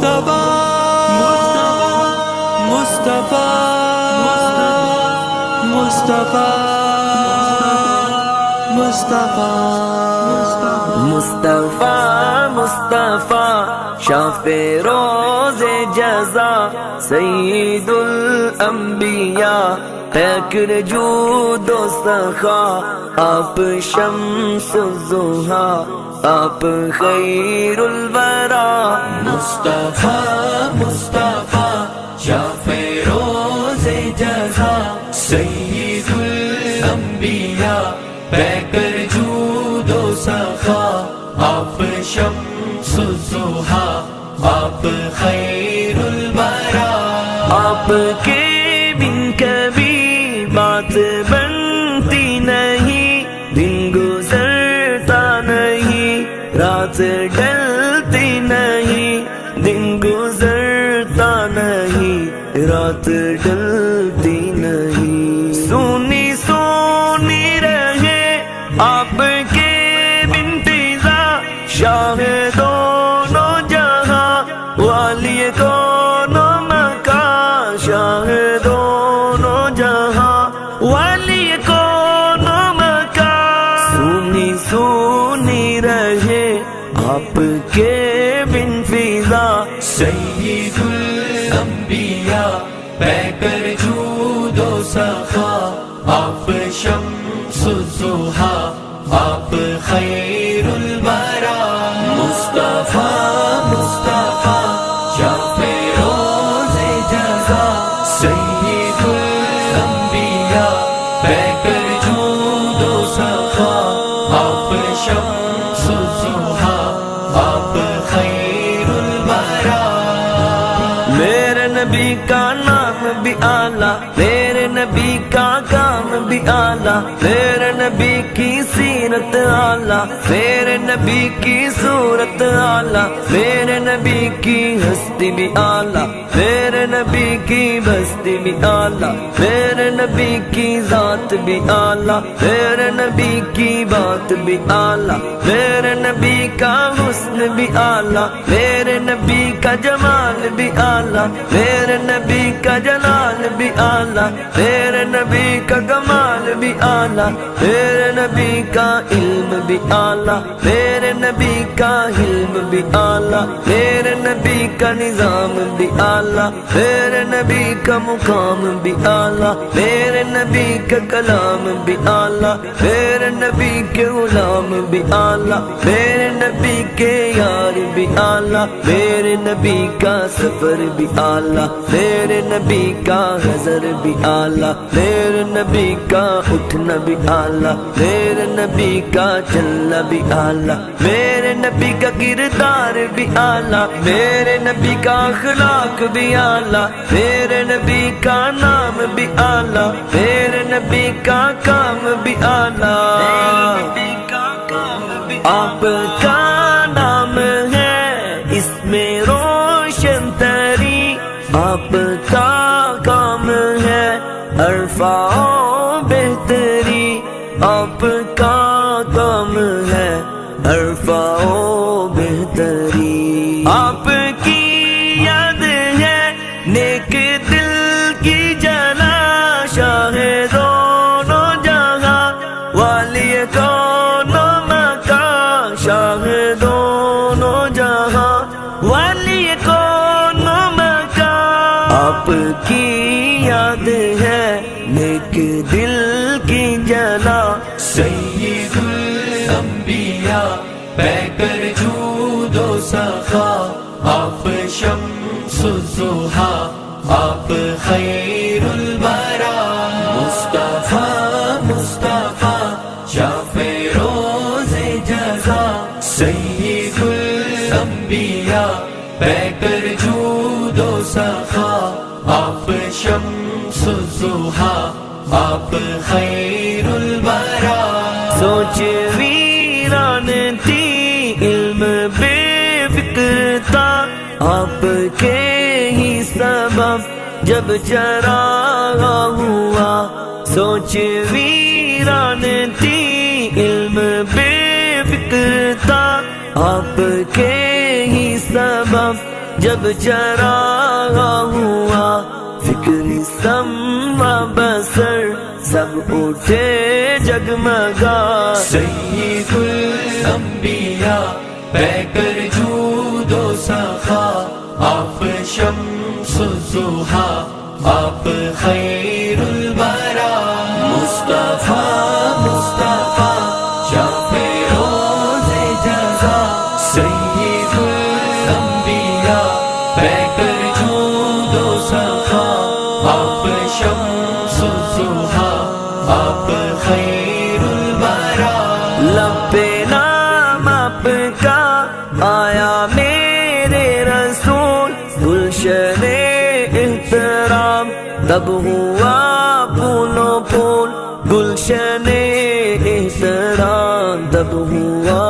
مصطفیٰ مصطفیٰ مصطفیٰ مصطفیٰ مصطفیٰ مصطفیٰ شاف روز جزا سید الانبیاء پیکر جود و سخا آپ شمس الضحیٰ آپ خیر الورا مصطفیٰ مصطفیٰ شاف روز جزا سید الانبیاء پیکر جود و سخا آپ شمس الضحیٰ آپ خیر الورا آپ کے بن کبھی بات بنتی نہیں دن گزرتا نہیں رات ڈلتی نہیں دن گزرتا نہیں رات ڈلتی نہیں سونی سونی رہے آپ کے بن فضا شاہ دونوں جہاں والی کونوں مکان شاہ دونوں جہاں والی کونوں مکان سونی سونی رہے آپ کے بن فضا سید الانبیاء پیکر جود و سخا آپ شمس الضحیٰ آپ خیر الورا مصطفیٰ مصطفیٰ شاف روز جزا سید الانبیاء پیکر جود و سخا آپ شمس الضحیٰ آپ خیر الورا میرے نبی کا نام بھی اعلیٰ میرے نبی کا کام بھی اعلیٰ میرے نبی کی سیرت اعلیٰ میرے نبی کی صورت اعلیٰ میرے نبی کی ہستی بھی اعلیٰ میرے نبی کی بستی بھی اعلیٰ میرے نبی کی ذات بھی اعلیٰ میرے نبی کی بات بھی اعلیٰ میرے نبی کا حسن بھی اعلیٰ میرے نبی کا جمال بھی اعلیٰ میرے نبی کا جلال بھی اعلیٰ میرے نبی کا کمال بھی اعلیٰ میرے نبی کا علم بھی اعلیٰ میرے نبی کا علم بھی اعلیٰ میرے نبی کا نظام بھی اعلیٰ میرے نبی کا مقام بھی اعلیٰ میرے نبی کا کلام بھی اعلیٰ میرے نبی کے غلام بھی اعلیٰ میرے نبی کے یار بھی اعلیٰ میرے نبی کا سفر بھی اعلیٰ میرے نبی کا حضر بھی اعلیٰ میرے نبی کا اٹھنا بھی اعلیٰ میرے نبی کا چلنا بھی اعلیٰ میرے نبی کا کردار بھی اعلیٰ میرے نبی کا اخلاق بھی اعلیٰ میرے نبی کا نام بھی اعلیٰ میرے نبی کا کام بھی اعلیٰ آپ کا نام ہے اس میں روشن تری آپ کا کام ہے عرفہ بہتری آپ کا کام ہے عرفہ بہتری آپ کی یاد ہے نیک دل کی جلا شاہ دونوں جہاں والی کونوں مکان شاہ دونوں جہاں والی کونوں مکان آپ کی یاد ہے نیک دل کی جلا سید الانبیاء پیکر جود و سخا آپ شمس الضحیٰ آپ خیر الورا مصطفیٰ مصطفیٰ شاف روز جزا سید الانبیاء پیکر جود و سخا آپ شمس الضحیٰ آپ خیر الورا سوچ ویران تھی علم بے فکر تھا آپ کے ہی سبب جب چراغ ہوا سوچ ویران تھی علم بے فکر تھا آپ کے ہی سبب جب چراغ ہوا فکر سموا بسر سب اٹھے جگمگا سید الانبیاء بہ کر جود و سخا آپ شمس الضحا آپ خیر الورا مصطفیٰ مصطفیٰ شفیع روز جزا سید الانبیاء بہ کر جود و سخا آپ شمس الضحا آپ خیر الورا لب نام آپ کا آیا میرے رسول گلشن احترام تب ہوا پھولو پھول گلشن احترام تب ہوا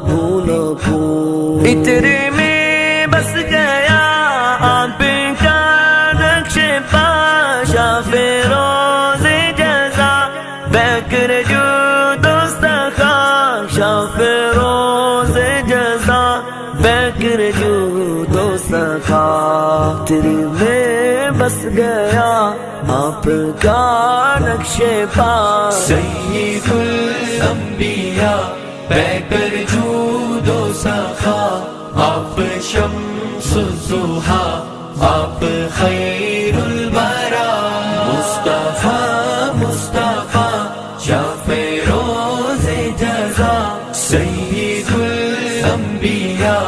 پھولو پھول عطر میں بس گیا آپ کا نقش پا شفیع روز جزا بہ کر جود و سخا شفیع روز جزا بہ کر جود و سخا تیرے میں بس گیا آپ کا نقش پا سید الانبیاء بہ کر جود و سخا آپ شمس الضحا آپ خیر الورا مصطفیٰ مصطفیٰ شفیع روز جزا سید الانبیاء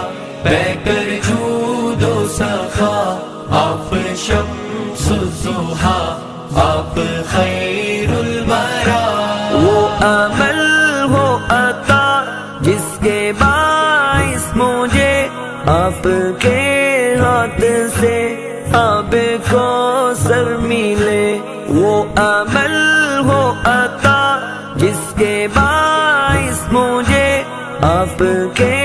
بہ کر جود و سخا آپ شمس الضحا آپ خیر الورا وہ عمل ہو عطا جس کے باعث مجھے آپ کے ہاتھ سے آب کو سر ملے وہ عمل ہو عطا جس کے باعث مجھے آپ کے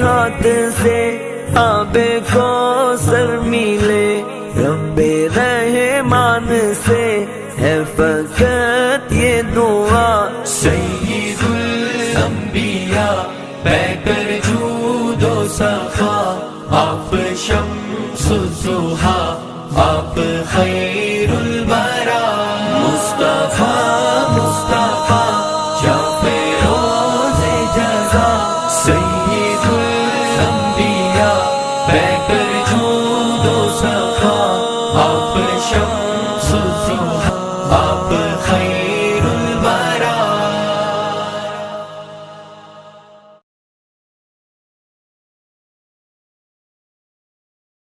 ہاتھ سے آب کو سر ملے رب رحمان سے ہے فقط یہ دعا سید الانبیاء بہ کر